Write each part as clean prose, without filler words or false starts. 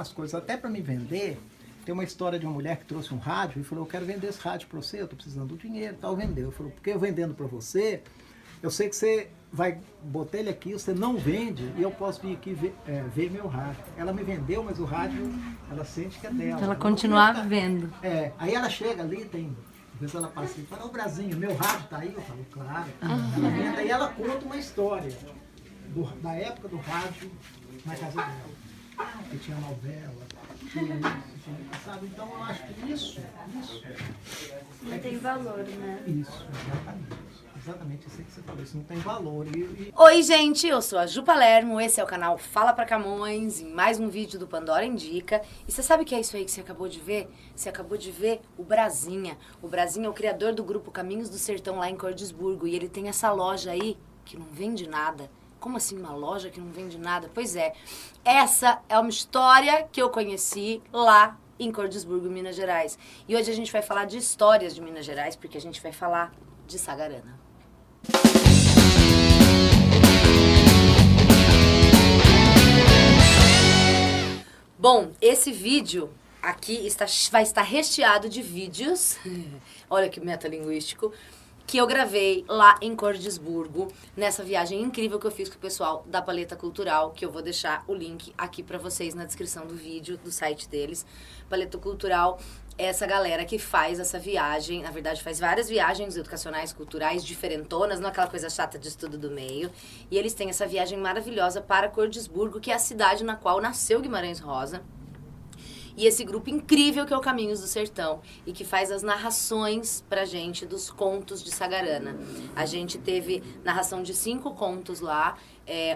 as coisas até para me vender. Tem uma história de uma mulher que trouxe um rádio e falou, eu quero vender esse rádio para você, eu estou precisando do dinheiro, tal, vendeu. Eu falei, porque eu vendendo para você, eu sei que você vai botar ele aqui, você não vende e eu posso vir aqui ver meu rádio. Ela me vendeu, mas o rádio, ela sente que é dela. Ela continuar vendo. Aí ela chega ali, às vezes ela passa e fala, ô Brasinho, meu rádio tá aí? Eu falo, claro. Ela vem, aí ela conta uma história da época do rádio na casa dela. Que tinha novela, tinha isso, sabe? Então eu acho que isso não tem valor, né? Isso, exatamente isso que você falou, isso não tem valor. Oi, gente, eu sou a Ju Palermo, esse é o canal Fala Pra Camões, em mais um vídeo do Pandora Indica. E você sabe o que é isso aí que você acabou de ver? Você acabou de ver o Brasinha. O Brasinha é o criador do grupo Caminhos do Sertão lá em Cordisburgo, e ele tem essa loja aí que não vende nada. Como assim uma loja que não vende nada? Pois é, essa é uma história que eu conheci lá em Cordisburgo, Minas Gerais. E hoje a gente vai falar de histórias de Minas Gerais, porque a gente vai falar de Sagarana. Bom, esse vídeo aqui vai estar recheado de vídeos, olha que metalinguístico, que eu gravei lá em Cordisburgo, nessa viagem incrível que eu fiz com o pessoal da Paleta Cultural, que eu vou deixar o link aqui pra vocês na descrição do vídeo, do site deles. Paleta Cultural é essa galera que faz essa viagem, na verdade faz várias viagens educacionais, culturais, diferentonas, não aquela coisa chata de estudo do meio. E eles têm essa viagem maravilhosa para Cordisburgo, que é a cidade na qual nasceu Guimarães Rosa. E esse grupo incrível que é o Caminhos do Sertão e que faz as narrações pra gente dos contos de Sagarana. A gente teve narração de 5 contos lá,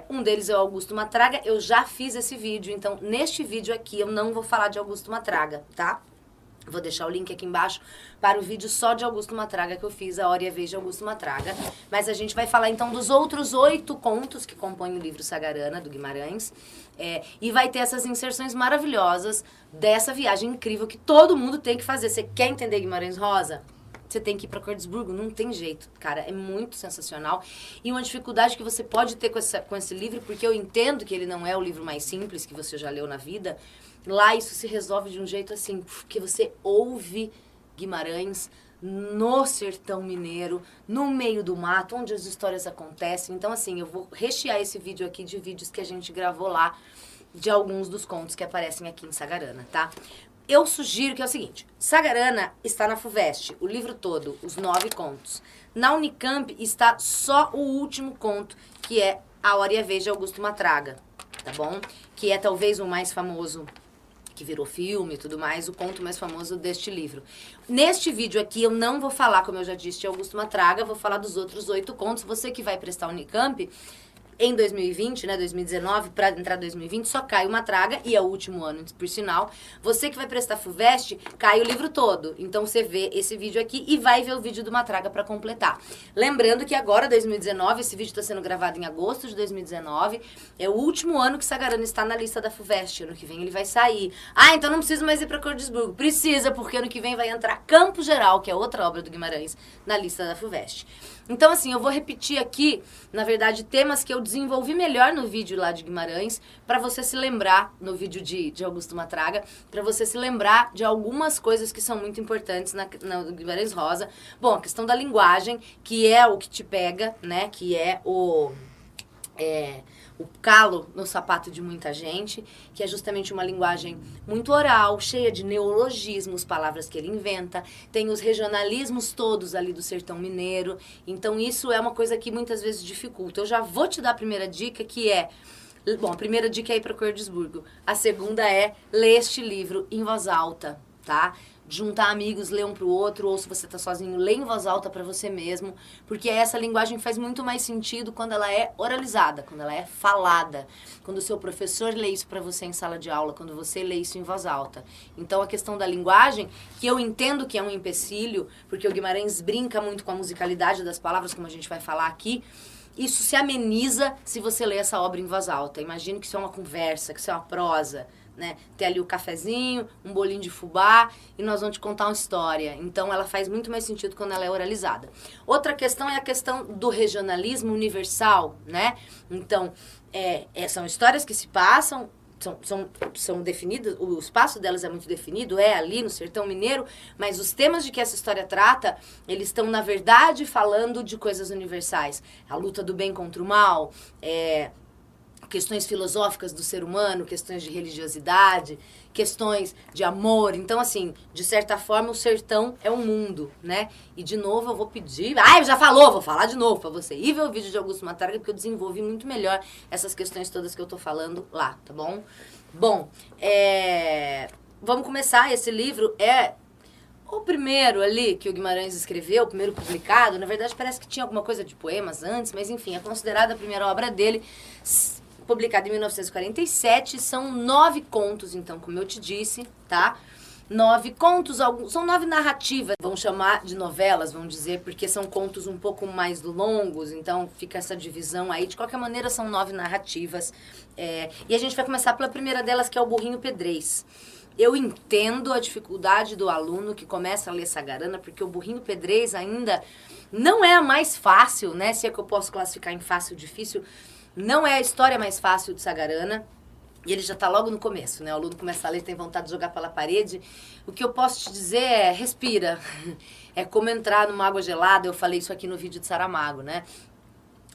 um deles é o Augusto Matraga, eu já fiz esse vídeo, então neste vídeo aqui eu não vou falar de Augusto Matraga, tá? Vou deixar o link aqui embaixo para o vídeo só de Augusto Matraga que eu fiz, A Hora e a Vez de Augusto Matraga. Mas a gente vai falar então dos outros 8 contos que compõem o livro Sagarana, do Guimarães. E vai ter essas inserções maravilhosas dessa viagem incrível que todo mundo tem que fazer. Você quer entender Guimarães Rosa? Você tem que ir para Cordisburgo, não tem jeito, cara, é muito sensacional. E uma dificuldade que você pode ter com esse livro, porque eu entendo que ele não é o livro mais simples que você já leu na vida. Lá isso se resolve de um jeito assim, porque você ouve Guimarães no sertão mineiro, no meio do mato, onde as histórias acontecem. Então, assim, eu vou rechear esse vídeo aqui de vídeos que a gente gravou lá, de alguns dos contos que aparecem aqui em Sagarana, tá? Eu sugiro que é o seguinte, Sagarana está na FUVEST, o livro todo, os 9 contos. Na Unicamp está só o último conto, que é A Hora e a Vez de Augusto Matraga, tá bom? Que é talvez o mais famoso, que virou filme e tudo mais, o conto mais famoso deste livro. Neste vídeo aqui eu não vou falar, como eu já disse, de Augusto Matraga, vou falar dos outros 8 contos. Você que vai prestar Unicamp em 2020, né, 2019, para entrar 2020, só cai o Matraga, e é o último ano, por sinal. Você que vai prestar FUVEST, cai o livro todo. Então você vê esse vídeo aqui e vai ver o vídeo do Matraga para completar. Lembrando que agora, 2019, esse vídeo está sendo gravado em agosto de 2019, é o último ano que Sagarana está na lista da FUVEST. Ano que vem ele vai sair. Ah, então não preciso mais ir para Cordisburgo. Precisa, porque ano que vem vai entrar Campo Geral, que é outra obra do Guimarães, na lista da FUVEST. Então, assim, eu vou repetir aqui, na verdade, temas que eu desenvolvi melhor no vídeo lá de Guimarães, para você se lembrar, no vídeo de Augusto Matraga, para você se lembrar de algumas coisas que são muito importantes na Guimarães Rosa. Bom, a questão da linguagem, que é o que te pega, né, que é o calo no sapato de muita gente, que é justamente uma linguagem muito oral, cheia de neologismos, palavras que ele inventa. Tem os regionalismos todos ali do sertão mineiro. Então isso é uma coisa que muitas vezes dificulta. Eu já vou te dar a primeira dica, que é... Bom, a primeira dica é ir para Cordisburgo. A segunda é ler este livro em voz alta, tá? Juntar amigos, ler um pro outro, ou se você tá sozinho, lê em voz alta pra você mesmo, porque essa linguagem faz muito mais sentido quando ela é oralizada, quando ela é falada, quando o seu professor lê isso pra você em sala de aula, quando você lê isso em voz alta. Então a questão da linguagem, que eu entendo que é um empecilho, porque o Guimarães brinca muito com a musicalidade das palavras, como a gente vai falar aqui, isso se ameniza se você lê essa obra em voz alta. Imagine que isso é uma conversa, que isso é uma prosa, né? Ter ali o cafezinho, um bolinho de fubá e nós vamos te contar uma história. Então ela faz muito mais sentido quando ela é oralizada. Outra questão é a questão do regionalismo universal, né? Então, são histórias que se passam são definidas, o espaço delas é muito definido, é ali no sertão mineiro, mas os temas de que essa história trata, eles estão, na verdade, falando de coisas universais. A luta do bem contra o mal, questões filosóficas do ser humano, questões de religiosidade, questões de amor. Então, assim, de certa forma, o sertão é um mundo, né? E, de novo, eu vou pedir... já falou, vou falar de novo pra você ir ver o vídeo de Augusto Matraga, porque eu desenvolvi muito melhor essas questões todas que eu tô falando lá, tá bom? Bom, vamos começar. Esse livro é o primeiro ali que o Guimarães escreveu, o primeiro publicado. Na verdade, parece que tinha alguma coisa de poemas antes, mas, enfim, é considerada a primeira obra dele, publicado em 1947, são 9 contos, então, como eu te disse, tá? 9 contos, são 9 narrativas, vamos chamar de novelas, vamos dizer, porque são contos um pouco mais longos, então fica essa divisão aí. De qualquer maneira, são 9 narrativas. E a gente vai começar pela primeira delas, que é o Burrinho Pedrez. Eu entendo a dificuldade do aluno que começa a ler Sagarana, porque o Burrinho Pedrez ainda não é a mais fácil, né? Se é que eu posso classificar em fácil ou difícil. Não é a história mais fácil de Sagarana, e ele já está logo no começo, né? O aluno começa a ler, tem vontade de jogar pela parede. O que eu posso te dizer é, respira. É como entrar numa água gelada, eu falei isso aqui no vídeo de Saramago, né?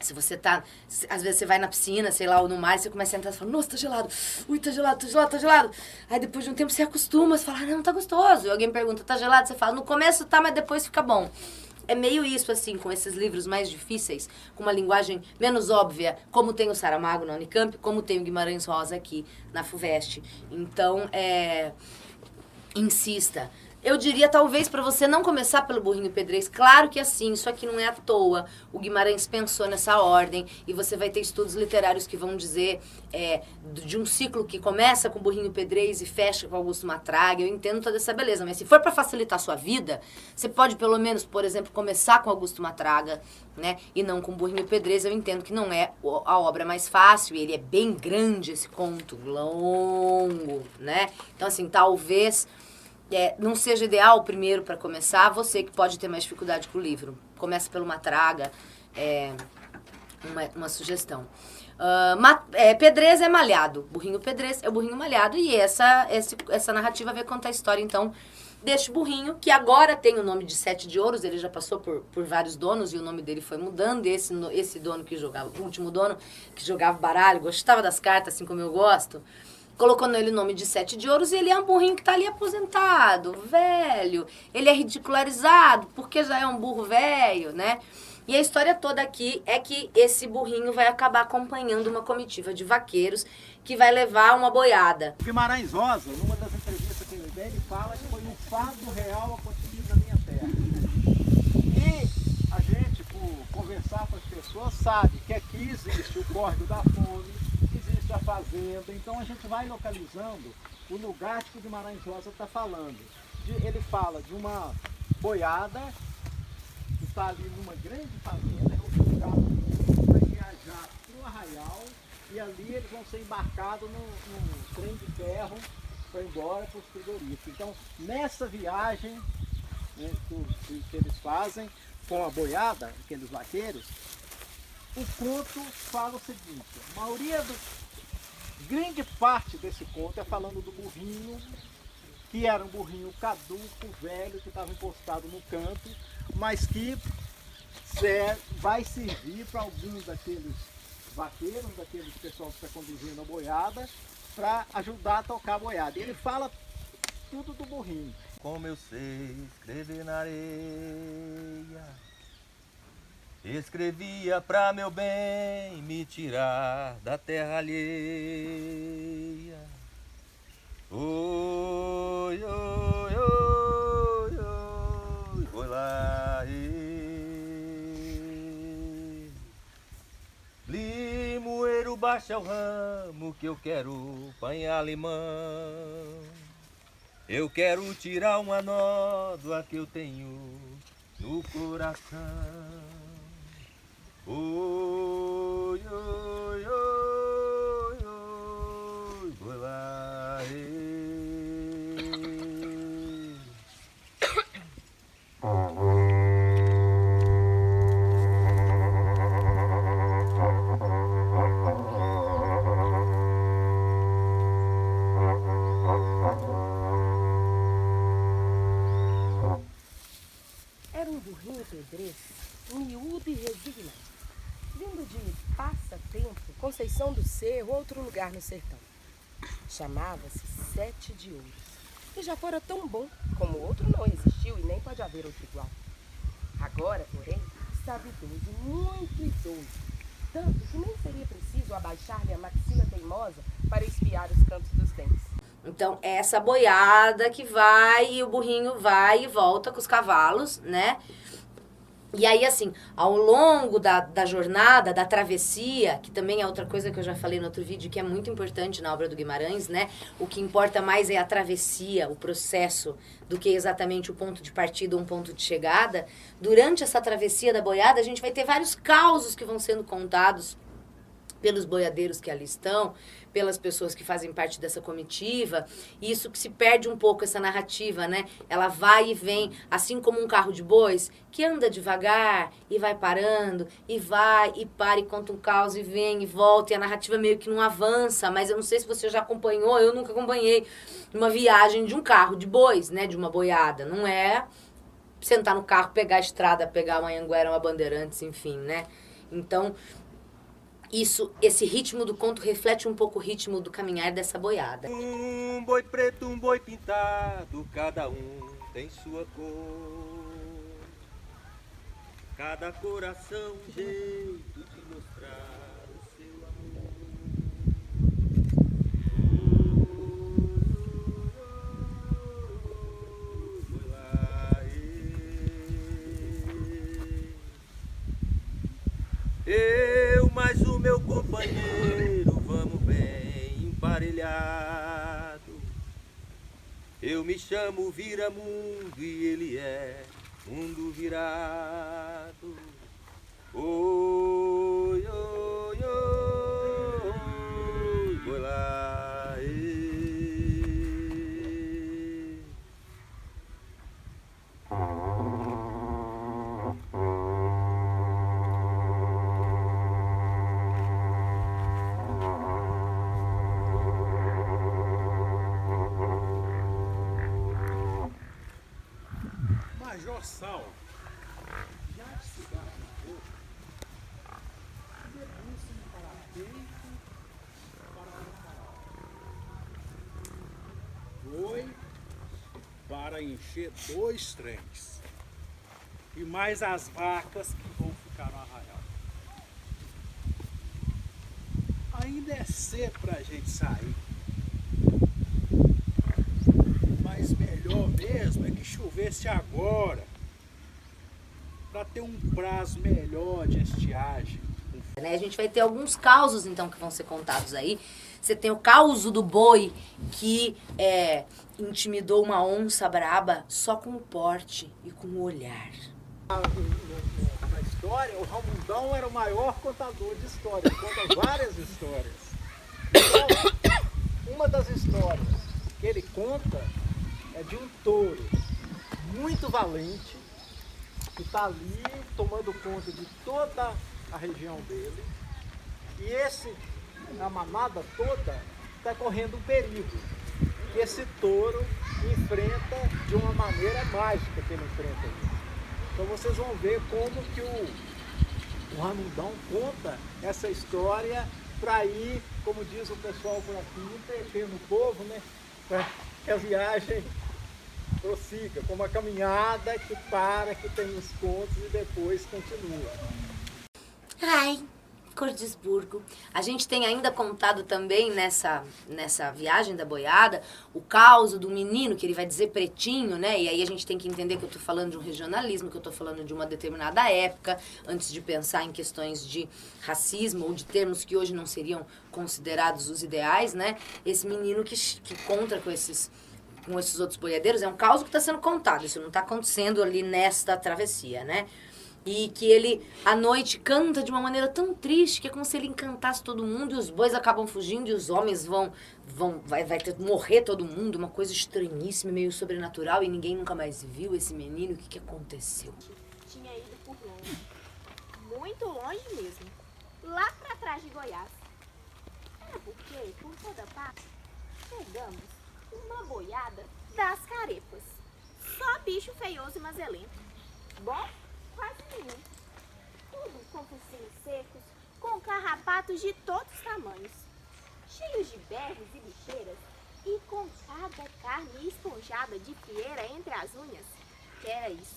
Se você tá... Às vezes você vai na piscina, sei lá, ou no mar, você começa a entrar e fala, nossa, tá gelado. Ui, tá gelado, tá gelado, tá gelado. Aí depois de um tempo você acostuma, você fala, não, tá gostoso. E alguém pergunta, tá gelado? Você fala, no começo tá, mas depois fica bom. É meio isso, assim, com esses livros mais difíceis, com uma linguagem menos óbvia, como tem o Saramago na Unicamp, como tem o Guimarães Rosa aqui na FUVEST. Então, insista. Eu diria, talvez, para você não começar pelo Burrinho Pedrez. Claro que assim, isso aqui não é à toa. O Guimarães pensou nessa ordem e você vai ter estudos literários que vão dizer de um ciclo que começa com o Burrinho Pedrez e fecha com Augusto Matraga. Eu entendo toda essa beleza, mas se for para facilitar a sua vida, você pode pelo menos, por exemplo, começar com Augusto Matraga, né? E não com o Burrinho Pedrez. Eu entendo que não é a obra mais fácil, ele é bem grande, esse conto longo, né? Então, assim, talvez... não seja ideal primeiro para começar, você que pode ter mais dificuldade com o livro. Começa pelo Matraga, uma sugestão. Pedrez é malhado, Burrinho Pedrez é o burrinho malhado, e essa narrativa vai contar a história, então, deste burrinho, que agora tem o nome de 7 de Ouros. Ele já passou por vários donos e o nome dele foi mudando. Esse dono que jogava, o último dono que jogava baralho, gostava das cartas, assim como eu gosto, colocou nele o nome de 7 de Ouros, e ele é um burrinho que tá ali aposentado, velho. Ele é ridicularizado porque já é um burro velho, né? E a história toda aqui é que esse burrinho vai acabar acompanhando uma comitiva de vaqueiros que vai levar uma boiada. Guimarães Rosa, numa das entrevistas que ele deu, ele fala que foi um fato real acontecido na minha terra. E a gente, por conversar com as pessoas, sabe que aqui existe o córrego da fome, existe a fazenda, então a gente vai localizando o lugar que o Guimarães Rosa está falando. Ele fala de uma boiada que está ali numa grande fazenda, vai viajar para o arraial, e ali eles vão ser embarcados num trem de ferro para ir embora para os frigoríficos. Então, nessa viagem, né, que eles fazem com a boiada, aqueles vaqueiros, o conto fala o seguinte: a maioria grande parte desse conto é falando do burrinho, que era um burrinho caduco, velho, que estava encostado no canto, mas que vai servir para alguns daqueles vaqueiros, daqueles pessoal que está conduzindo a boiada, para ajudar a tocar a boiada. E ele fala tudo do burrinho. Como eu sei escrever na areia, escrevia pra meu bem me tirar da terra alheia. Oi, oi, oi, oi, oi lá, limoeiro, baixa o ramo que eu quero apanhar limão. Eu quero tirar uma nódoa que eu tenho no coração. Oi, oi, oi, oi, vou lá, burrinho pedreiro, miúdo e resignado, vindo de Passatempo, Conceição do Cerro, outro lugar no sertão. Chamava-se Sete de Ouros, e já fora tão bom como outro não existiu e nem pode haver outro igual. Agora, porém, está idoso, muito idoso, tanto que nem seria preciso abaixar-lhe a maxila teimosa para espiar os cantos dos dentes. Então, é essa boiada que vai e o burrinho vai e volta com os cavalos, né? E aí, assim, ao longo da jornada, da travessia, que também é outra coisa que eu já falei no outro vídeo, que é muito importante na obra do Guimarães, né? O que importa mais é a travessia, o processo, do que exatamente o ponto de partida ou um ponto de chegada. Durante essa travessia da boiada, a gente vai ter vários causos que vão sendo contados pelos boiadeiros que ali estão, pelas pessoas que fazem parte dessa comitiva, e isso que se perde um pouco, essa narrativa, né? Ela vai e vem, assim como um carro de bois, que anda devagar e vai parando, e vai e para e conta um caos e vem e volta, e a narrativa meio que não avança, mas eu não sei se você já acompanhou, eu nunca acompanhei uma viagem de um carro de bois, né? De uma boiada, não é sentar no carro, pegar a estrada, pegar uma Anhanguera, uma Bandeirantes, enfim, né? Então, esse ritmo do conto reflete um pouco o ritmo do caminhar dessa boiada. Um boi preto, um boi pintado, cada um tem sua cor. Cada coração um jeito de mostrar o seu amor. Foi lá, eu mais o meu companheiro, vamos bem emparelhado. Eu me chamo Viramundo e ele é mundo virado. Oi, oi, oi, foi lá, Major Sal, já de cigarro na boca, debruça-me para peito, para preparar. Foi para encher 2 trens e mais as vacas que vão ficar no arraial. Ainda é cedo para a gente sair, mas melhor mesmo é que chovesse agora, para ter um prazo melhor de estiagem. Né? A gente vai ter alguns causos, então, que vão ser contados aí. Você tem o causo do boi que intimidou uma onça braba só com o porte e com o olhar. Na história, o Ramundão era o maior contador de histórias, conta várias histórias. Então, uma das histórias que ele conta é de um touro muito valente que está ali tomando conta de toda a região dele, e a manada toda está correndo um perigo que esse touro enfrenta de uma maneira mágica que ele enfrenta isso. Então vocês vão ver como que o Ramundão conta essa história para ir, como diz o pessoal por aqui, entretendo o povo, né? Para que a viagem prossiga, como a caminhada que para, que tem os contos e depois continua. Ai, Cordisburgo. A gente tem ainda contado também nessa viagem da boiada o caos do menino, que ele vai dizer pretinho, né? E aí a gente tem que entender que eu tô falando de um regionalismo, que eu tô falando de uma determinada época, antes de pensar em questões de racismo ou de termos que hoje não seriam considerados os ideais, né? Esse menino que contra com esses outros boiadeiros é um caos que está sendo contado, isso não está acontecendo ali nesta travessia, né? E que ele, à noite, canta de uma maneira tão triste que é como se ele encantasse todo mundo e os bois acabam fugindo e os homens vai ter que morrer todo mundo, uma coisa estranhíssima, meio sobrenatural, e ninguém nunca mais viu esse menino. O que aconteceu? Tinha ido por longe, muito longe mesmo, lá pra trás de Goiás. É porque, por toda parte, pegamos uma boiada das carepas. Só bicho feioso e mazelento. Bom, vazio. Tudo com focinhos secos, com carrapatos de todos os tamanhos, cheios de berros e bicheiras, e com cada carne esponjada de fieira entre as unhas. Que era isso?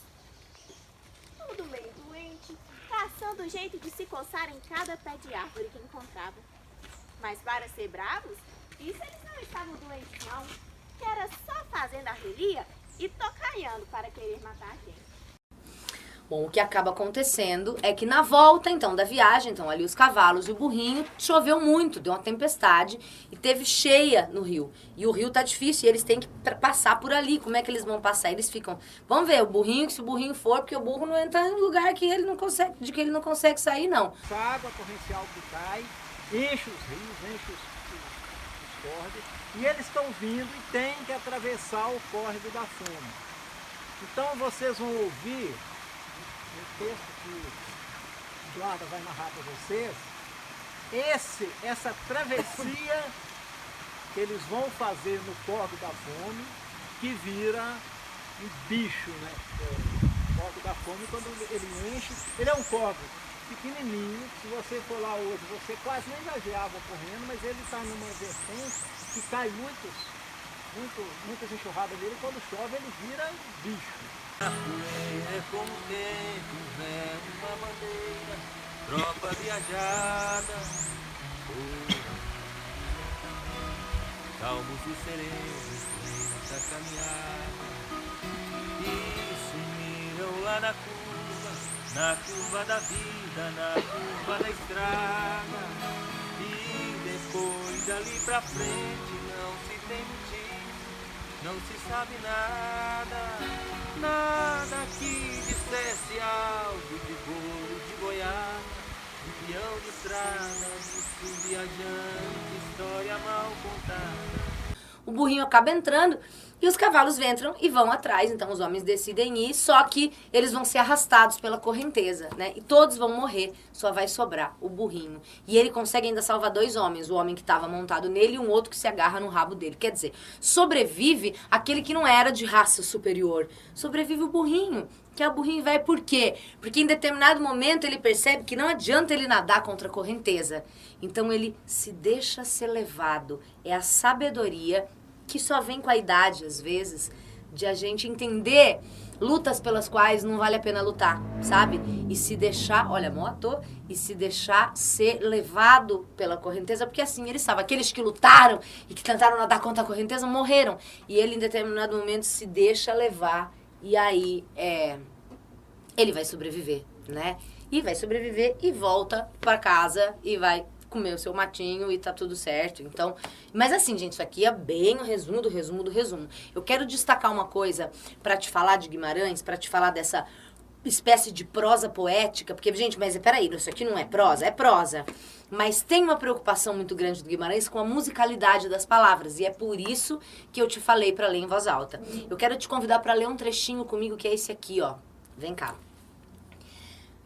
Tudo meio doente, caçando jeito de se coçar em cada pé de árvore que encontrava. Mas para ser bravos, isso eles não estavam doentes não, que era só fazendo arrelia e tocaiando para querer matar a gente. Bom, o que acaba acontecendo é que na volta, então, da viagem, então, ali os cavalos e o burrinho, choveu muito, deu uma tempestade e teve cheia no rio. E o rio tá difícil e eles têm que passar por ali. Como é que eles vão passar? Eles ficam, vamos ver, o burrinho, se o burrinho for, porque o burro não entra em lugar que ele não consegue, de que ele não consegue sair, não. Essa água torrencial que cai, enche os rios, enche os córregos, e eles estão vindo e têm que atravessar o córrego da Fome. Então vocês vão ouvir o texto que Joada vai narrar para vocês, essa travessia que eles vão fazer no córrego da Fome, que vira um bicho, né? O córrego da Fome, quando ele enche, ele é um córrego pequenininho. Se você for lá hoje, você quase nem vai ver água correndo, mas ele está numa vertente que cai muitas enxurradas dele, quando chove ele vira bicho. A poeira é como o tempo, vendo uma bandeira, tropa viajada, calmos e serenos, lenta caminhada, e sumiram lá na curva da vida, na curva da estrada, e depois dali pra frente não se tem motivo, não se sabe nada que dissesse algo de bolo de goiaba, de peão de estrada, de viajante, história mal contada. O burrinho acaba entrando e os cavalos entram e vão atrás. Então os homens decidem ir, só que eles vão ser arrastados pela correnteza, né? E todos vão morrer, só vai sobrar o burrinho. E ele consegue ainda salvar 2 homens, o homem que estava montado nele e um outro que se agarra no rabo dele. Quer dizer, sobrevive aquele que não era de raça superior. Sobrevive o burrinho, que é o burrinho velho. Por quê? Porque em determinado momento ele percebe que não adianta ele nadar contra a correnteza. Então ele se deixa ser levado. É a sabedoria que só vem com a idade, às vezes, de a gente entender lutas pelas quais não vale a pena lutar, sabe? E se deixar, olha, moto, e se deixar ser levado pela correnteza, porque assim, ele sabe, aqueles que lutaram e que tentaram nadar contra a correnteza morreram. E ele, em determinado momento, se deixa levar, e aí, ele vai sobreviver, né? E vai sobreviver e volta pra casa e vai comer o seu matinho e tá tudo certo. Então, mas assim, gente, isso aqui é bem o resumo do resumo do resumo. Eu quero destacar uma coisa pra te falar de Guimarães, pra te falar dessa espécie de prosa poética, porque, gente, mas peraí, isso aqui não é prosa? É prosa. Mas tem uma preocupação muito grande do Guimarães com a musicalidade das palavras, e é por isso que eu te falei pra ler em voz alta. Eu quero te convidar pra ler um trechinho comigo, que é esse aqui, ó. Vem cá.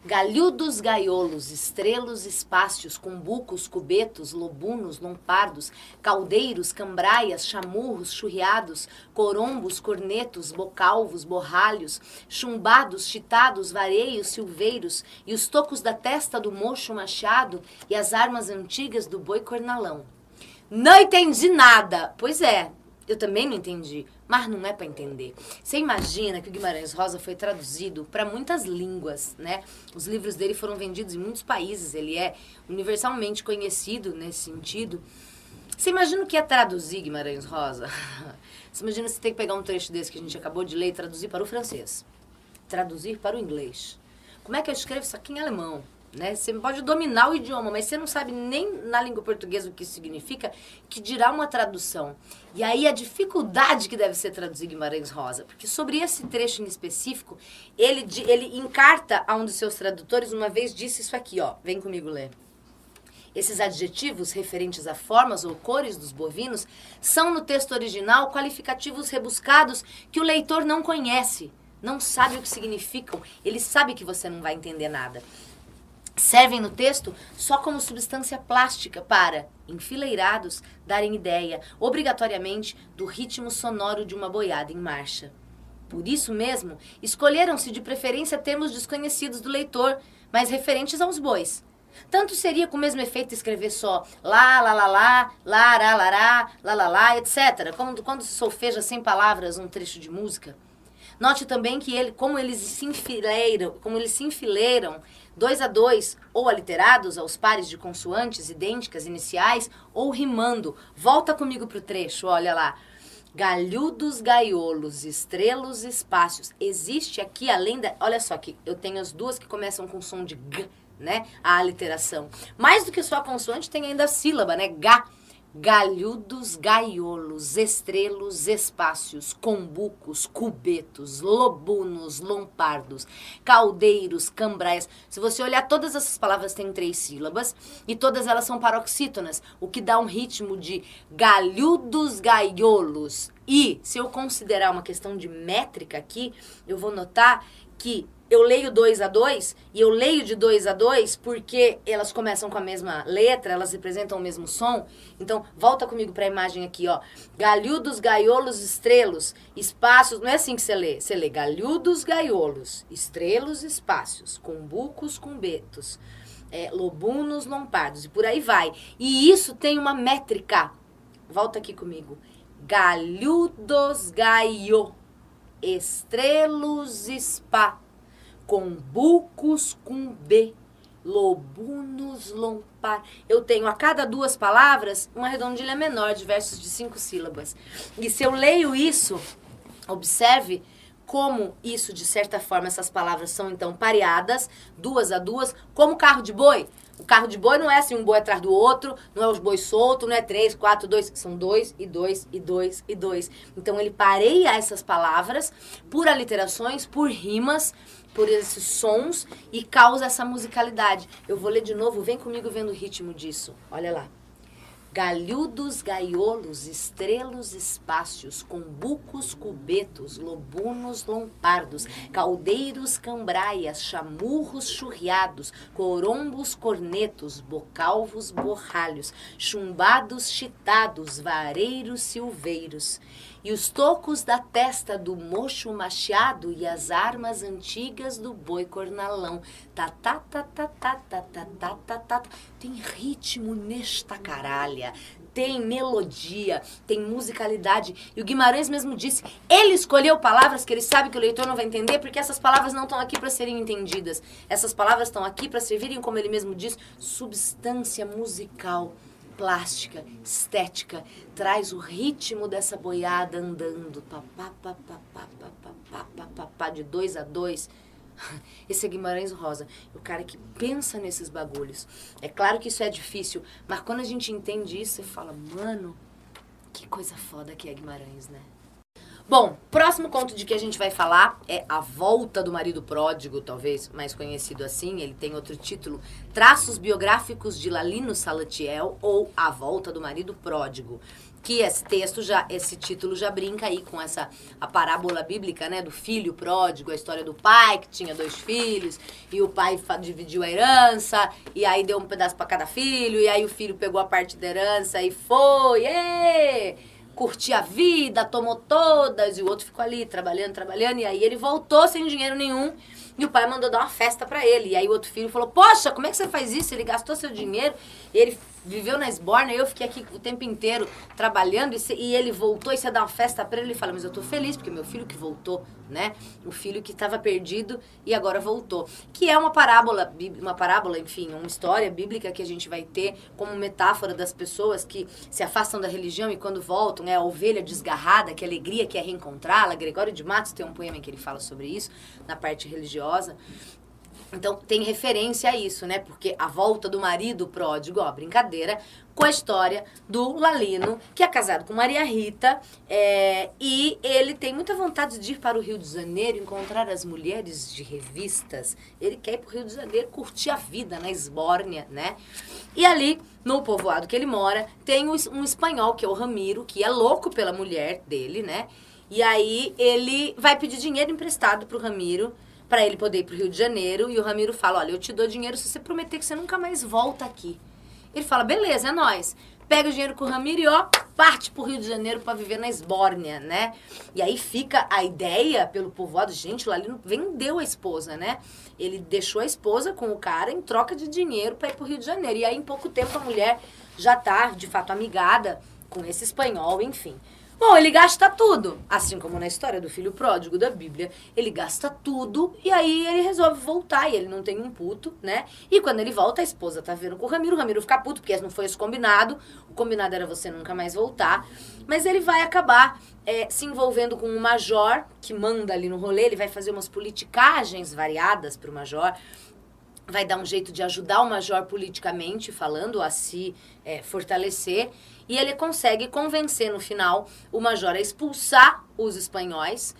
Galhudos, gaiolos, estrelos, espácios, cumbucos, cubetos, lobunos, lompardos, caldeiros, cambraias, chamurros, churriados, corombos, cornetos, bocalvos, borralhos, chumbados, chitados, vareios, silveiros, e os tocos da testa do mocho machado e as armas antigas do boi cornalão. Não entendi nada. Pois é, eu também não entendi, mas não é para entender. Você imagina que o Guimarães Rosa foi traduzido para muitas línguas, né? Os livros dele foram vendidos em muitos países, ele é universalmente conhecido nesse sentido. Você imagina o que é traduzir Guimarães Rosa? Você imagina você ter que pegar um trecho desse que a gente acabou de ler e traduzir para o francês, traduzir para o inglês. Como é que eu escrevo isso aqui em alemão? Né? Você pode dominar o idioma, mas você não sabe nem na língua portuguesa o que isso significa, que dirá uma tradução. E aí a dificuldade que deve ser traduzir Guimarães Rosa, porque sobre esse trecho em específico, ele encarta a um dos seus tradutores, uma vez disse isso aqui, ó, vem comigo ler. Esses adjetivos referentes a formas ou cores dos bovinos são no texto original qualificativos rebuscados que o leitor não conhece, não sabe o que significam, ele sabe que você não vai entender nada. Servem no texto só como substância plástica para, enfileirados, darem ideia, obrigatoriamente, do ritmo sonoro de uma boiada em marcha. Por isso mesmo, escolheram-se de preferência termos desconhecidos do leitor, mas referentes aos bois. Tanto seria com o mesmo efeito escrever só lá, lá, lá, lá, lá, lá, lá, lá, lá, lá, etc. Como quando se solfeja sem palavras um trecho de música. Note também que como eles se enfileiram 2 a 2, ou aliterados aos pares de consoantes idênticas iniciais, ou rimando. Volta comigo pro trecho, olha lá. Galhudos, gaiolos, estrelos, espaços. Existe aqui, além da... Olha só, aqui eu tenho as duas que começam com som de G, né? A aliteração. Mais do que só a consoante, tem ainda a sílaba, né? Gá. Galhudos, gaiolos, estrelos, espaços, combucos, cubetos, lobunos, lompardos, caldeiros, cambraias. Se você olhar, todas essas palavras têm 3 sílabas e todas elas são paroxítonas, o que dá um ritmo de galhudos, gaiolos. E, se eu considerar uma questão de métrica aqui, eu vou notar que eu leio 2 a 2 e eu leio de 2 a 2 porque elas começam com a mesma letra, elas representam o mesmo som. Então, volta comigo para a imagem aqui, ó. Galhudos, gaiolos, estrelos, espaços. Não é assim que você lê. Você lê galhudos, gaiolos, estrelos, espaços, cumbucos, cumbetos, lobunos, lompardos e por aí vai. E isso tem uma métrica. Volta aqui comigo. Galhudos, gaio, estrelos, spa, combucos, cumbê, lobunos, lompar. Eu tenho a cada 2 palavras uma redondilha menor de versos de 5 sílabas. E se eu leio isso, observe como isso, de certa forma, essas palavras são então pareadas, 2 a 2, como carro de boi. O carro de boi não é assim um boi atrás do outro, não é os bois soltos, não é 3, 4, 2, são 2 e 2 e 2 e 2. Então ele pareia essas palavras por aliterações, por rimas, por esses sons e causa essa musicalidade. Eu vou ler de novo, vem comigo vendo o ritmo disso. Olha lá. Galhudos, gaiolos, estrelos, espaços, combucos, cubetos, lobunos, lompardos, caldeiros, cambraias, chamurros, churriados, corombos, cornetos, bocalvos, borralhos, chumbados, chitados, vareiros, silveiros. E os tocos da testa do mocho macheado e as armas antigas do boi cornalão. Tá, tá, tá, tá, tá, tá, tá, tá, tá, tá. Tem ritmo nesta caralha, tem melodia, tem musicalidade. E o Guimarães mesmo disse, ele escolheu palavras que ele sabe que o leitor não vai entender, porque essas palavras não estão aqui para serem entendidas. Essas palavras estão aqui para servirem, como ele mesmo diz, substância musical, plástica, estética, traz o ritmo dessa boiada andando, de 2 a 2. Esse é Guimarães Rosa, o cara que pensa nesses bagulhos. É claro que isso é difícil, mas quando a gente entende isso, você fala, mano, que coisa foda que é Guimarães, né? Bom, próximo conto de que a gente vai falar é A Volta do Marido Pródigo, talvez mais conhecido assim. Ele tem outro título, Traços Biográficos de Lalino Salatiel, ou A Volta do Marido Pródigo. Que esse título já brinca aí com a parábola bíblica, né, do filho pródigo, a história do pai que tinha 2 filhos, e o pai dividiu a herança, e aí deu um pedaço para cada filho, e aí o filho pegou a parte da herança e foi, curtir a vida, tomou todas, e o outro ficou ali trabalhando, e aí ele voltou sem dinheiro nenhum, e o pai mandou dar uma festa pra ele. E aí o outro filho falou, poxa, como é que você faz isso? Ele gastou seu dinheiro, ele viveu na esbórnia, eu fiquei aqui o tempo inteiro trabalhando, e ele voltou, e você dá uma festa pra ele fala, mas eu tô feliz, porque meu filho que voltou, né? O filho que estava perdido e agora voltou. Que é uma parábola, enfim, uma história bíblica que a gente vai ter como metáfora das pessoas que se afastam da religião e quando voltam, é a ovelha desgarrada, que alegria que é reencontrá-la. Gregório de Matos tem um poema em que ele fala sobre isso, na parte religiosa. Então, tem referência a isso, né? Porque a volta do marido pródigo, ó, brincadeira, com a história do Lalino, que é casado com Maria Rita, e ele tem muita vontade de ir para o Rio de Janeiro, encontrar as mulheres de revistas. Ele quer ir para o Rio de Janeiro curtir a vida na esbórnia, né? E ali, no povoado que ele mora, tem um espanhol, que é o Ramiro, que é louco pela mulher dele, né? E aí, ele vai pedir dinheiro emprestado pro Ramiro, para ele poder ir pro Rio de Janeiro, e o Ramiro fala, olha, eu te dou dinheiro se você prometer que você nunca mais volta aqui. Ele fala, beleza, é nóis. pega o dinheiro com o Ramiro e ó, parte pro Rio de Janeiro pra viver na Esbórnia, né? E aí fica a ideia pelo povoado, gente, o Lalino vendeu a esposa, né? Ele deixou a esposa com o cara em troca de dinheiro pra ir pro Rio de Janeiro. E aí em pouco tempo a mulher já tá, de fato, amigada com esse espanhol, enfim. Bom, ele gasta tudo, assim como na história do filho pródigo da Bíblia. Ele gasta tudo e aí ele resolve voltar e ele não tem um puto, né? E quando ele volta, a esposa tá vendo com o Ramiro fica puto, porque não foi esse combinado. O combinado era você nunca mais voltar. Mas ele vai acabar se envolvendo com um major que manda ali no rolê. Ele vai fazer umas politicagens variadas pro major. Vai dar um jeito de ajudar o major politicamente falando, a se fortalecer. E ele consegue convencer no final o major a expulsar os espanhóis.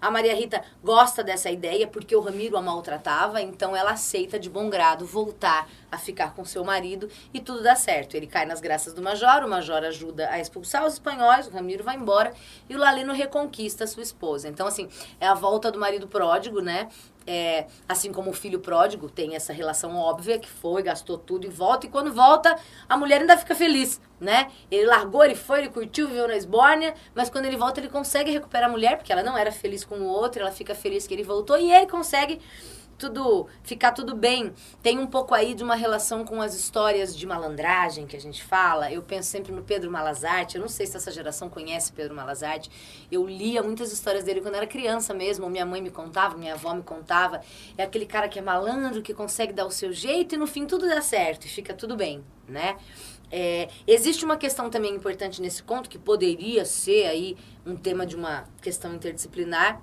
A Maria Rita gosta dessa ideia porque o Ramiro a maltratava, então ela aceita de bom grado voltar a ficar com seu marido e tudo dá certo. Ele cai nas graças do major, o major ajuda a expulsar os espanhóis, o Ramiro vai embora e o Lalino reconquista a sua esposa. Então, assim, é a volta do marido pródigo, né? Assim como o filho pródigo tem essa relação óbvia que foi, gastou tudo e volta. E quando volta, a mulher ainda fica feliz, né? Ele largou, ele foi, ele curtiu, viveu na Esbórnia, mas quando ele volta, ele consegue recuperar a mulher, porque ela não era feliz com o outro, ela fica feliz que ele voltou e ele consegue ficar tudo bem. Tem um pouco aí de uma relação com as histórias de malandragem que a gente fala. Eu penso sempre no Pedro Malazarte. Eu não sei se essa geração conhece Pedro Malazarte. Eu lia muitas histórias dele quando era criança mesmo. Minha mãe me contava, minha avó me contava. É aquele cara que é malandro, que consegue dar o seu jeito e no fim tudo dá certo e fica tudo bem, né? Existe uma questão também importante nesse conto que poderia ser aí um tema de uma questão interdisciplinar,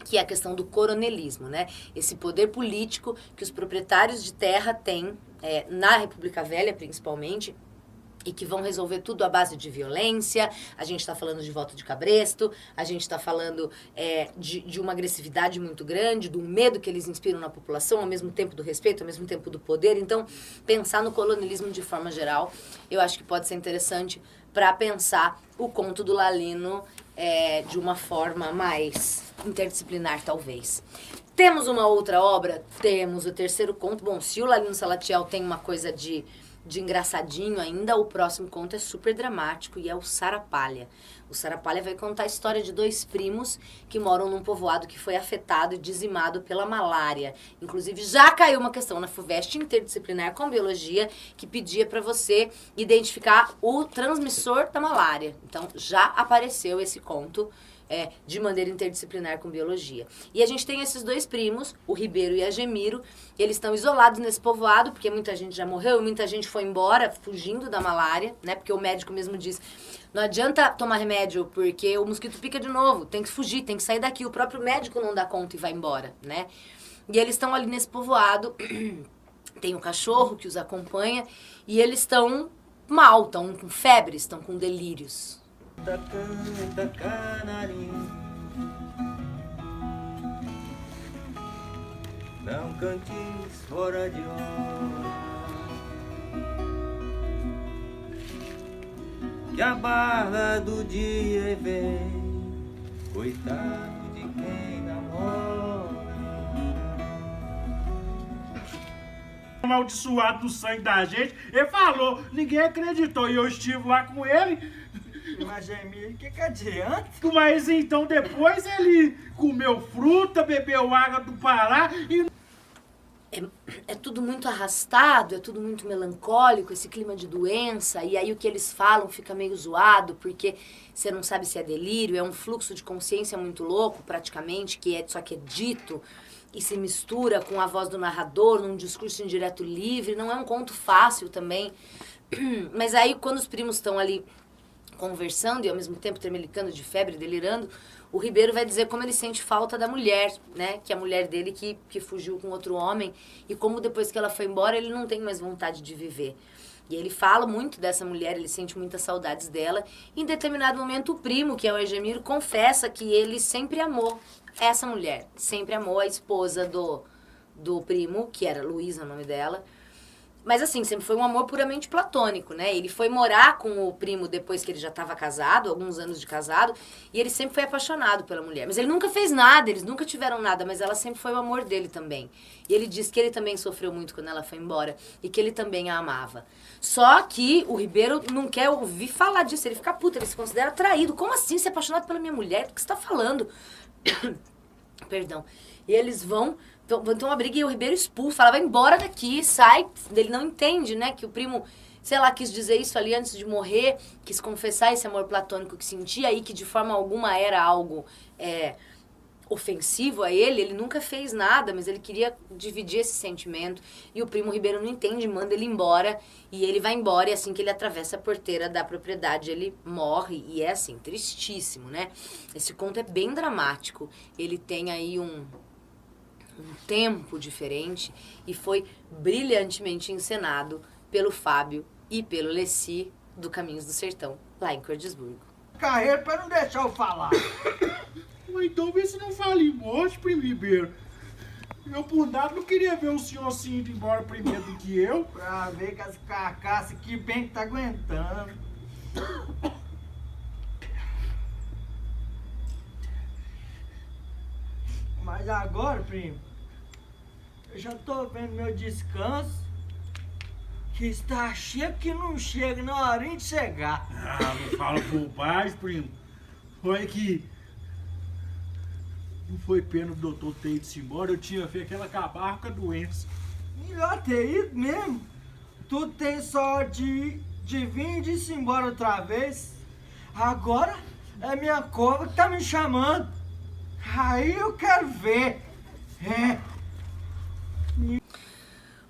que é a questão do coronelismo, né? Esse poder político que os proprietários de terra têm, na República Velha principalmente, e que vão resolver tudo à base de violência. A gente está falando de voto de cabresto, a gente está falando de uma agressividade muito grande, do medo que eles inspiram na população, ao mesmo tempo do respeito, ao mesmo tempo do poder. Então, pensar no colonialismo de forma geral, eu acho que pode ser interessante para pensar o conto do Lalino de uma forma mais interdisciplinar, talvez. Temos uma outra obra? Temos o terceiro conto. Bom, se o Lalino Salatiel tem uma coisa de engraçadinho ainda, o próximo conto é super dramático e é o Sarapalha. O Sarapalha vai contar a história de dois primos que moram num povoado que foi afetado e dizimado pela malária. Inclusive, já caiu uma questão na FUVEST interdisciplinar com biologia que pedia para você identificar o transmissor da malária. Então, já apareceu esse conto de maneira interdisciplinar com biologia. E a gente tem esses dois primos, o Ribeiro e a Gemiro, eles estão isolados nesse povoado, porque muita gente já morreu, muita gente foi embora, fugindo da malária, né? Porque o médico mesmo diz, não adianta tomar remédio, porque o mosquito pica de novo, tem que fugir, tem que sair daqui. O próprio médico não dá conta e vai embora, né? E eles estão ali nesse povoado, tem um cachorro que os acompanha, e eles estão mal, estão com febre, estão com delírios. Canta canarinho, não cantes fora de hora, que a barra do dia vem, coitado de quem namora. Amaldiçoado do sangue da gente, ele falou, ninguém acreditou e eu estive lá com ele. Mas, Jamie, o que adianta? Mas então depois ele comeu fruta, bebeu água do Pará e... É tudo muito arrastado, é tudo muito melancólico, esse clima de doença, e aí o que eles falam fica meio zoado, porque você não sabe se é delírio, é um fluxo de consciência muito louco, praticamente, só que é dito e se mistura com a voz do narrador num discurso indireto livre, não é um conto fácil também. Mas aí quando os primos estão ali conversando e ao mesmo tempo tremelicando de febre, delirando, o Ribeiro vai dizer como ele sente falta da mulher, né? Que é a mulher dele que fugiu com outro homem e como depois que ela foi embora ele não tem mais vontade de viver. E ele fala muito dessa mulher, ele sente muitas saudades dela. E em determinado momento o primo, que é o Egemiro, confessa que ele sempre amou essa mulher, sempre amou a esposa do primo, que era Luísa o nome dela. Mas assim, sempre foi um amor puramente platônico, né? Ele foi morar com o primo depois que ele já estava casado, alguns anos de casado, e ele sempre foi apaixonado pela mulher. Mas ele nunca fez nada, eles nunca tiveram nada, mas ela sempre foi o amor dele também. E ele disse que ele também sofreu muito quando ela foi embora e que ele também a amava. Só que o Ribeiro não quer ouvir falar disso, ele fica puto, ele se considera traído. Como assim, ser apaixonado pela minha mulher? Do que você tá falando? Perdão. E eles vão... Então uma briga e o Ribeiro expulsa, fala, vai embora daqui, sai. Ele não entende, né, que o primo, sei lá, quis dizer isso ali antes de morrer, quis confessar esse amor platônico que sentia e que de forma alguma era algo ofensivo a ele nunca fez nada, mas ele queria dividir esse sentimento. E o primo Ribeiro não entende, manda ele embora, e ele vai embora, e assim que ele atravessa a porteira da propriedade, ele morre, e é assim, tristíssimo, né? Esse conto é bem dramático, ele tem aí um tempo diferente e foi brilhantemente encenado pelo Fábio e pelo Leci do Caminhos do Sertão, lá em Cordisburgo. Carreira pra não deixar eu falar. Então vê se não fala em morte, primo Ribeiro. Meu bundado não queria ver o senhor assim indo embora primeiro do que eu. Pra ver que as carcaças aqui bem que tá aguentando. Mas agora, primo, eu já tô vendo meu descanso, que está cheio que não chega na horinha de chegar. Ah, não fala bobagem, primo. Olha que não foi pena o doutor ter ido embora, eu tinha feito que ela acabar com a doença. Melhor ter ido mesmo. Tu tem só de vir e de ir embora outra vez. Agora é minha cova que tá me chamando. Aí eu quero ver.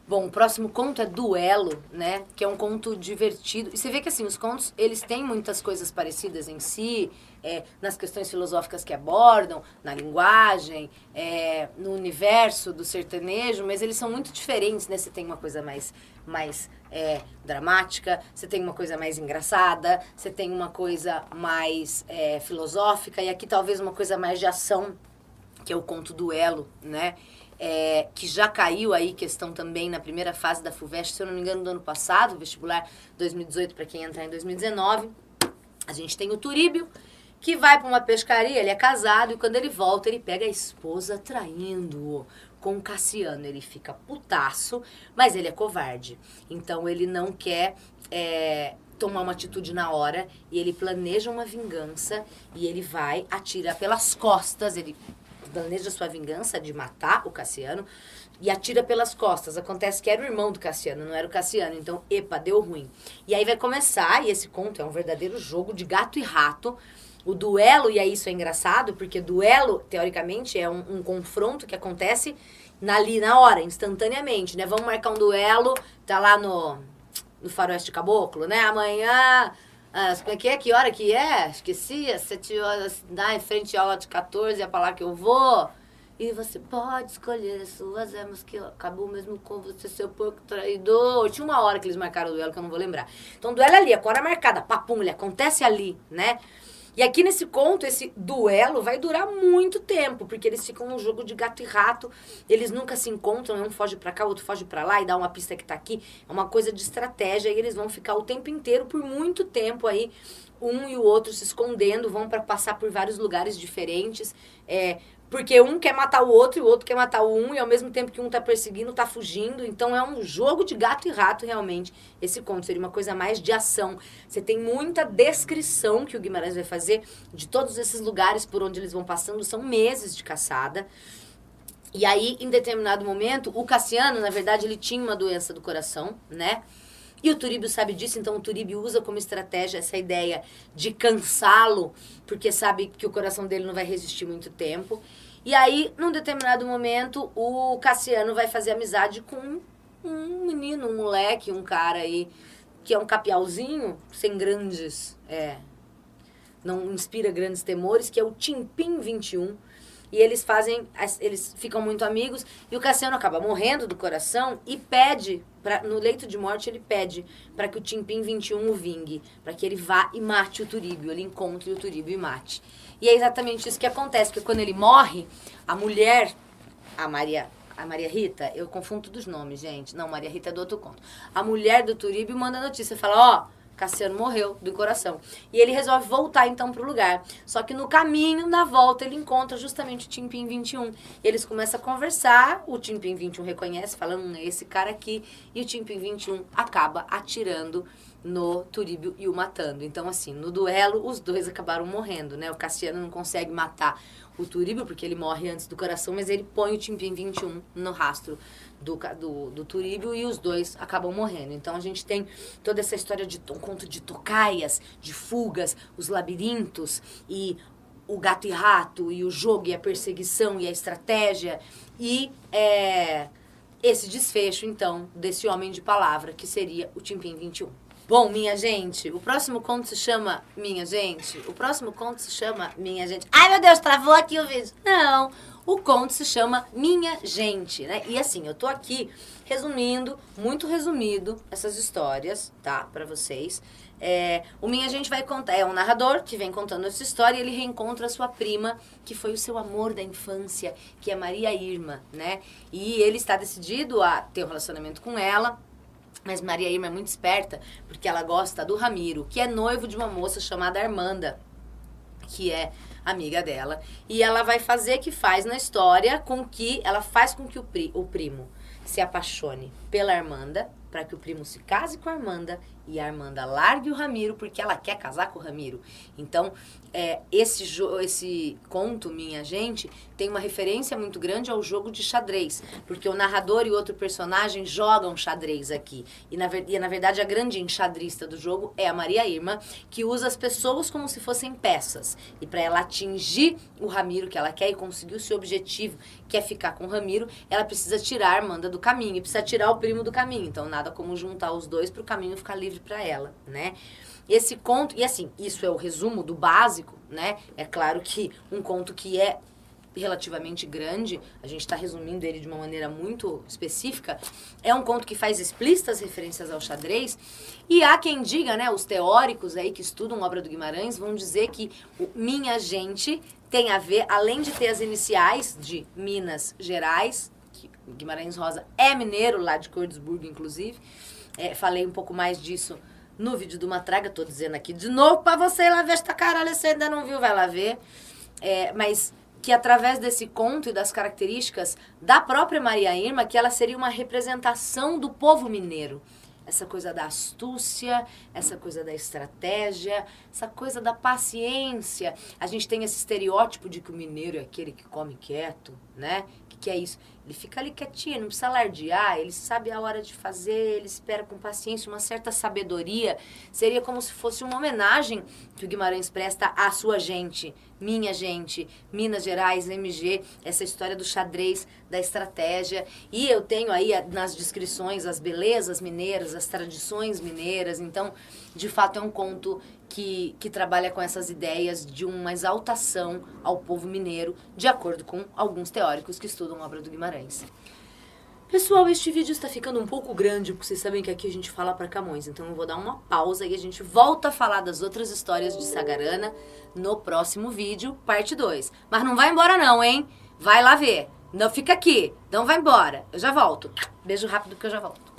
Bom, o próximo conto é Duelo, né? Que é um conto divertido. E você vê que, assim, os contos, eles têm muitas coisas parecidas em si, nas questões filosóficas que abordam, na linguagem, no universo do sertanejo, mas eles são muito diferentes, né? Você tem uma coisa mais dramática, você tem uma coisa mais engraçada, você tem uma coisa mais filosófica, e aqui talvez uma coisa mais de ação, que é o conto Duelo, né? Que já caiu aí, questão também na primeira fase da FUVEST, se eu não me engano, do ano passado, vestibular 2018 para quem entrar em 2019. A gente tem o Turíbio, que vai para uma pescaria, ele é casado, e quando ele volta, ele pega a esposa traindo-o com o Cassiano. Ele fica putaço, mas ele é covarde. Então ele não quer tomar uma atitude na hora, e ele planeja uma vingança, e ele vai, atira pelas costas, ele planeja sua vingança de matar o Cassiano e atira pelas costas. Acontece que era o irmão do Cassiano, não era o Cassiano. Então, deu ruim. E aí vai começar, e esse conto é um verdadeiro jogo de gato e rato. O duelo, e aí isso é engraçado, porque duelo, teoricamente, é um confronto que acontece ali na hora, instantaneamente, né? Vamos marcar um duelo, tá lá no Faroeste Caboclo, né? Amanhã... como é que é? Que hora que é? Esqueci, às 7 horas, em frente à aula de 14, é pra lá que eu vou. E você pode escolher as suas armas, que acabou mesmo com você, seu porco traidor. Tinha uma hora que eles marcaram o duelo, que eu não vou lembrar. Então, o duelo é ali, a hora marcada, papum, ele acontece ali, né? E aqui nesse conto, esse duelo vai durar muito tempo, porque eles ficam num jogo de gato e rato, eles nunca se encontram, um foge pra cá, o outro foge pra lá e dá uma pista que tá aqui, é uma coisa de estratégia, e eles vão ficar o tempo inteiro, por muito tempo aí, um e o outro se escondendo, vão para passar por vários lugares diferentes, porque um quer matar o outro e o outro quer matar o um, e ao mesmo tempo que um tá perseguindo, tá fugindo. Então é um jogo de gato e rato, realmente, esse conto. Seria uma coisa mais de ação. Você tem muita descrição que o Guimarães vai fazer de todos esses lugares por onde eles vão passando. São meses de caçada. E aí, em determinado momento, o Cassiano, na verdade, ele tinha uma doença do coração, né? E o Turíbio sabe disso, então o Turíbio usa como estratégia essa ideia de cansá-lo, porque sabe que o coração dele não vai resistir muito tempo. E aí, num determinado momento, o Cassiano vai fazer amizade com um menino, um moleque, um cara aí, que é um capiauzinho, sem grandes... não inspira grandes temores, que é o Timpim 21. E eles ficam muito amigos, e o Cassiano acaba morrendo do coração e pede, no leito de morte, ele pede para que o Timpim 21 o vingue, para que ele vá e mate o Turíbio, ele encontre o Turíbio e mate. E é exatamente isso que acontece, porque quando ele morre, a mulher, a a Maria Rita, eu confundo dos nomes, gente. Não, Maria Rita é do outro conto. A mulher do Turíbio manda notícia, fala, Cassiano morreu do coração. E ele resolve voltar, então, pro lugar. Só que no caminho, na volta, ele encontra justamente o Tintim 21. E eles começam a conversar, o Tintim 21 reconhece, falando, é esse cara aqui. E o Tintim 21 acaba atirando no Turíbio e o matando. Então, assim, no duelo, os dois acabaram morrendo, né? O Cassiano não consegue matar o Turíbio, porque ele morre antes do coração, mas ele põe o Tintim 21 no rastro do Turíbio e os dois acabam morrendo. Então a gente tem toda essa história de um conto de tocaias, de fugas, os labirintos e o gato e rato e o jogo e a perseguição e a estratégia e esse desfecho, então, desse homem de palavra que seria o Tintim 21. Bom, minha gente, o próximo conto se chama Minha Gente. Ai, meu Deus, travou aqui o vídeo. Não, o conto se chama Minha Gente, né? E assim, eu tô aqui resumindo, muito resumido, essas histórias, tá? Pra vocês. O Minha Gente vai contar, é um narrador que vem contando essa história e ele reencontra a sua prima, que foi o seu amor da infância, que é Maria Irma, né? E ele está decidido a ter um relacionamento com ela. Mas Maria Irma é muito esperta, porque ela gosta do Ramiro, que é noivo de uma moça chamada Armanda, que é amiga dela. E ela vai fazer que faz na história ela faz com que o primo se apaixone pela Armanda, para que o primo se case com a Armanda e a Armanda largue o Ramiro, porque ela quer casar com o Ramiro. Então, esse conto, Minha Gente, tem uma referência muito grande ao jogo de xadrez, porque o narrador e outro personagem jogam xadrez aqui. E na verdade, a grande enxadrista do jogo é a Maria Irma, que usa as pessoas como se fossem peças. E para ela atingir o Ramiro que ela quer e conseguir o seu objetivo, que é ficar com o Ramiro, ela precisa tirar a Armanda do caminho, e precisa tirar o primo do caminho. Então, nada como juntar os dois para o caminho ficar livre para ela, né? Esse conto, e assim, isso é o resumo do básico, né? É claro que um conto que é relativamente grande, a gente está resumindo ele de uma maneira muito específica, é um conto que faz explícitas referências ao xadrez, e há quem diga, né, os teóricos aí que estudam a obra do Guimarães vão dizer que o Minha Gente tem a ver, além de ter as iniciais de Minas Gerais, que Guimarães Rosa é mineiro, lá de Cordesburgo, inclusive, falei um pouco mais disso no vídeo do Matraga, tô dizendo aqui de novo pra você ir lá ver esta caralho, você ainda não viu, vai lá ver. Mas que através desse conto e das características da própria Maria Irma, que ela seria uma representação do povo mineiro. Essa coisa da astúcia, essa coisa da estratégia, essa coisa da paciência. A gente tem esse estereótipo de que o mineiro é aquele que come quieto, né? Que é isso? Ele fica ali quietinho, não precisa alardear, ele sabe a hora de fazer, ele espera com paciência, uma certa sabedoria. Seria como se fosse uma homenagem que o Guimarães presta à sua gente, Minha Gente, Minas Gerais, MG, essa história do xadrez, da estratégia. E eu tenho aí nas descrições as belezas mineiras, as tradições mineiras. Então, de fato, é um conto que trabalha com essas ideias de uma exaltação ao povo mineiro, de acordo com alguns teóricos que estudam a obra do Guimarães. Pessoal, este vídeo está ficando um pouco grande, porque vocês sabem que aqui a gente fala para Camões, então eu vou dar uma pausa e a gente volta a falar das outras histórias de Sagarana no próximo vídeo, parte 2. Mas não vai embora não, hein? Vai lá ver. Não fica aqui. Não vai embora. Eu já volto. Beijo rápido que eu já volto.